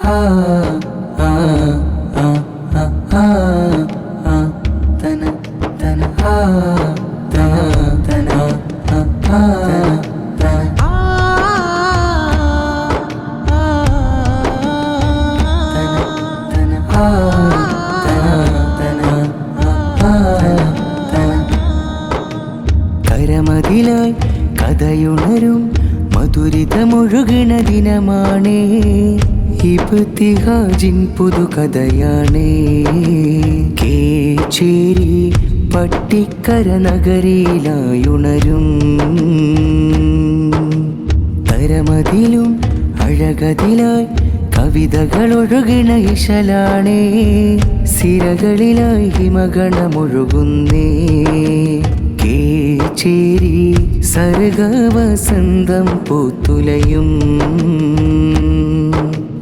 കരമതിലായി കഥയുണരും മധുരിതമൊഴുകണ ദിനമാണേ. ഇബ്തിഹാജിൻ പുതുകഥയാണേ. കേച്ചേരി പട്ടിക്കര നഗരിയിലായുണരും കരമതിലും അഴകതിലായി കവിതകളൊഴുകണ ഇശലാണേ. സിരകളിലായി ഹിമഗണമൊഴുകുന്നേ. കേച്ചേരി സർഗവസന്തം പൂത്തുലയും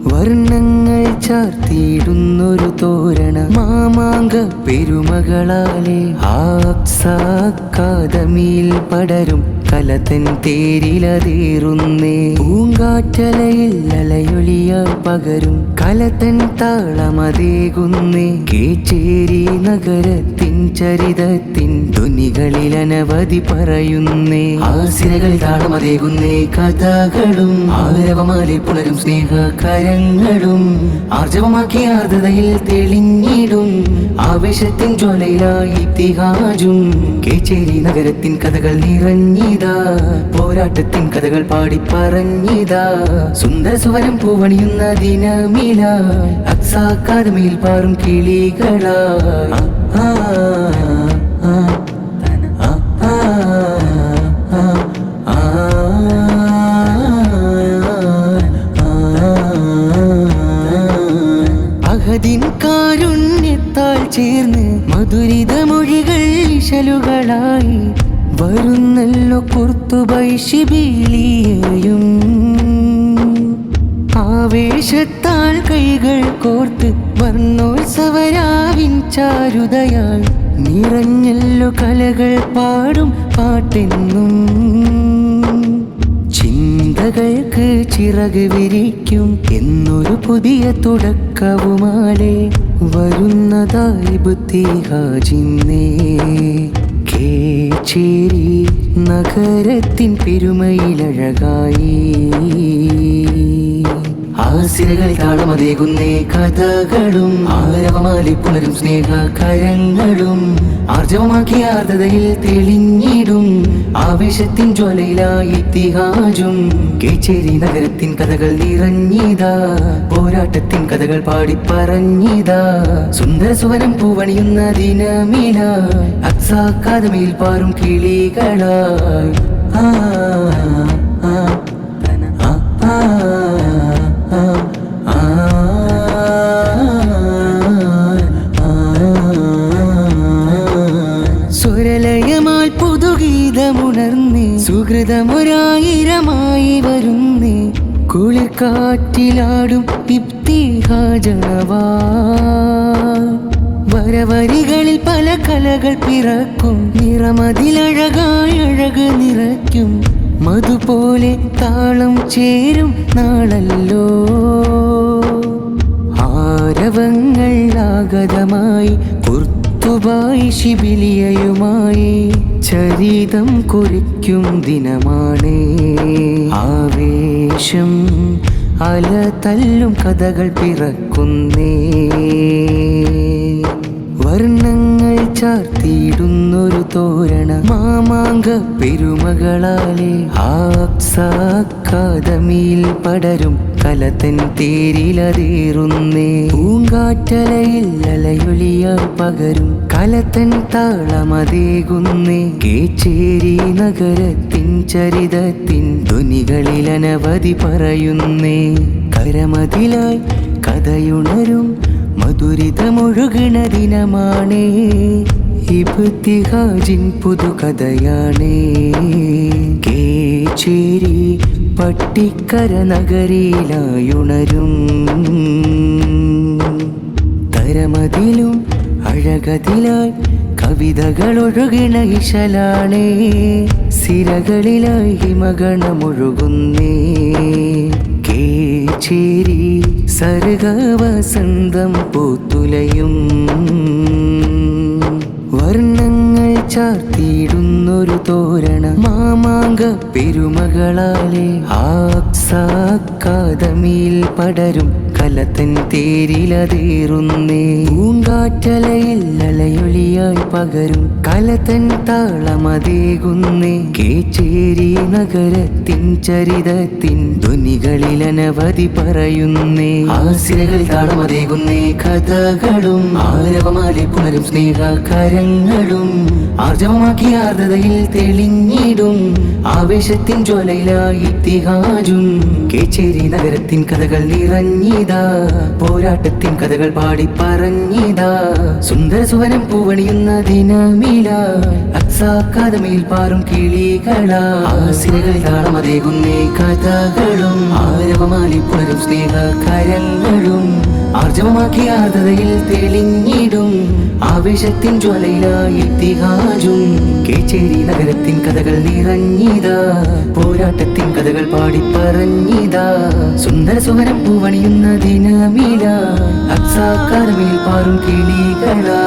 വർണ്ണങ്ങൾ ചാർത്തിയിടുന്നൊരു തോരണ മാമാങ്ക പെരുമകളാലെ അക്കാദമിയിൽ പടരും കലതൻ തേരിലതേറുന്നേ. പൂങ്കാറ്റലയിൽ അലയൊലിയായി പകരും കലതൻ താളമതേകുന്നേ. കേച്ചേരി നഗരത്തിൻ ചരിതത്തിൻ ധ്വനികളിൽ അനവധി പറയുന്നേ. ആസിരകൾ താളമതേകുന്നേ. കഥകളും ആരവമാലെ പുണരും സ്നേഹകരങ്ങളും ആർജവമാക്കിയ ആർദ്രതയിൽ തെളിഞ്ഞിടും ആവേശത്തിൻ ജ്വാലയിലായി ഇബ്തിഹാജും. കേച്ചേരി നഗരത്തിൻ കഥകൾ നിറഞ്ഞിതാ. പോരാട്ടത്തിൻ കഥകൾ പാടി പറഞ്ഞിതാ. സുന്ദര സുവനം പൂവണിയുന്ന ദിനമില അക്കാദമിയിൽ പാറും കിളികളായി. അഹദിൻ കാരുണ്യത്താൽ ചേർന്ന് മധുരിതമൊഴികൾ ഇശലുകളായി വരുന്നല്ലോ കുർത്തുബൈ ശിബിലിയെയും. ആവേശത്താൽ കൈകൾ കോർത്ത് വർണ്ണോത്സവരാവിൻ ചാരുതയാൽ നിറഞ്ഞല്ലോ കലകൾ പാടും പാട്ടെന്നും. ചിന്തകൾക്ക് ചിറക് വിരിക്കും എന്നൊരു പുതിയ തുടക്കവുമാലെ വരുന്നതായി ഇബ്തിഹാജിന്നേ. കേച്ചേരി നഗരത്തിൻ പെരുമയിലഴകായി ആസിരകൾ താളമതേകുന്നേ. കഥകളും ആരവമാലി പുണരും സ്നേഹകരങ്ങളും ആർജവമാക്കിയ ആർദ്രതയിൽ തെളിഞ്ഞിടും ആവേശത്തിൻ ജ്വാലയിലായി ഇബ്തിഹാജും. കേച്ചേരി നഗരത്തിൻ കഥകൾ നിറഞ്ഞിതാ. പോരാട്ടത്തിൻ കഥകൾ പാടി പറഞ്ഞിതാ. സുന്ദര സുവനം പൂവണിയുന്ന ദിനമില അക്കാദമിയിൽ പാറും കിളികളായി. സ്വരലയമാൽ പുതുഗീതമുണർന്നേ. സുഹൃതമൊരായിരമായി വരുന്നേ. കുളിർക്കാറ്റിലാടും ഇബ്തിഹാജണവാ. വരവരികളിൽ പല കലകൾ പിറക്കും. നിറമതിലഴകായി അഴക് നിറയ്ക്കും. മധുപോലെ താളം ചേരും നാളല്ലോ. ആരവങ്ങൾ ആഗതമായി കുർത്തുബായി ശിബിലിയയുമായി ചരിതം കുറിക്കും ദിനമാണേ. ആവേശം അല തല്ലും കഥകൾ പിറക്കുന്നേ. വർണ്ണങ്ങൾ ചാർത്തിയിടുന്നൊരു തോരണ മാമാങ്ക പെരുമകളാലെ അക്കാദമിയിൽ പടരും കലതൻ തേരിലതേറുന്നേ. പൂങ്കാറ്റലയിൽ അലയൊലിയായി പകരും കലതൻ താളമതേകുന്നേ. കേച്ചേരി നഗരത്തിൻ ചരിതത്തിൻ ധ്വനികളിൽ അനവധി പറയുന്നേ. കരമതിലായി കഥയുണരും മധുരിതമൊഴുകണ ദിനമാണേ. ഇബ്തിഹാജിൻ പുതുകഥയാണേ. കേച്ചേരി പട്ടിക്കര നഗരിയിലായുണരും കരമതിലും അഴകതിലായി കവിതകളൊഴുകണ ഇശലാണേ. സിരകളിലായി ഹിമഗണമൊഴുകുന്നേ. കേച്ചേരി സർഗവസന്തം പൂത്തുലയും വർണ്ണങ്ങൾ ചാർത്തിയിടുന്നൊരു തോരണം മാമാങ്ക പെരുമകളാലെ ആക്സാക്കാദമിയിൽ പടരും കലത്തൻ തേരിലതേറുന്നേ പൂങ്കാറ്റലയിൽ അലയൊളിയായി പകരും കലത്തൻ താളമതേകുന്നേ കേച്ചേരി നഗരത്തിൻ ചരിതത്തിൻ ധ്വനികളിൽ അനവധി പറയുന്നേ ആസിരകൾ താളമതേകുന്നേ കഥകളും ആരവമാലെ പുണരും സ്നേഹകരങ്ങളും ആർജവമാക്കി ആർദ്രതയിൽ തെളിഞ്ഞിടും ആവേശത്തിൻ ജ്വലയിലായി തിഹാജും കേച്ചേരി നഗരത്തിൻ കഥകൾ നിറഞ്ഞിതാ പോരാട്ടത്തിൻ കഥകൾ പാടി പറഞ്ഞിതാ സുന്ദര സുവനം പൂവണിയുന്ന ദിനമില അക്സാക്കാദമിയിൽ പാറും കിളികളാ ആസിരകൾ താളമതേകുന്നേ കഥകളും ആരവമാലി പുണരും സ്നേഹകരങ്ങളും ആർജവമാക്കി ആർദ്രതയിൽ തെളിഞ്ഞിടും ആവേശത്തിൻ ജ്വലയിലായി തിഹാജും കേച്ചേരി നഗരത്തിൻ കഥകൾ നിറഞ്ഞിതാ പോരാട്ടത്തിൻ കഥകൾ പാടി പറഞ്ഞിതാ സുന്ദര സുവനം പൂവണിയുന്ന ദിനമില അക്സാക്കാദമിയിൽ പാറും കിളികളാ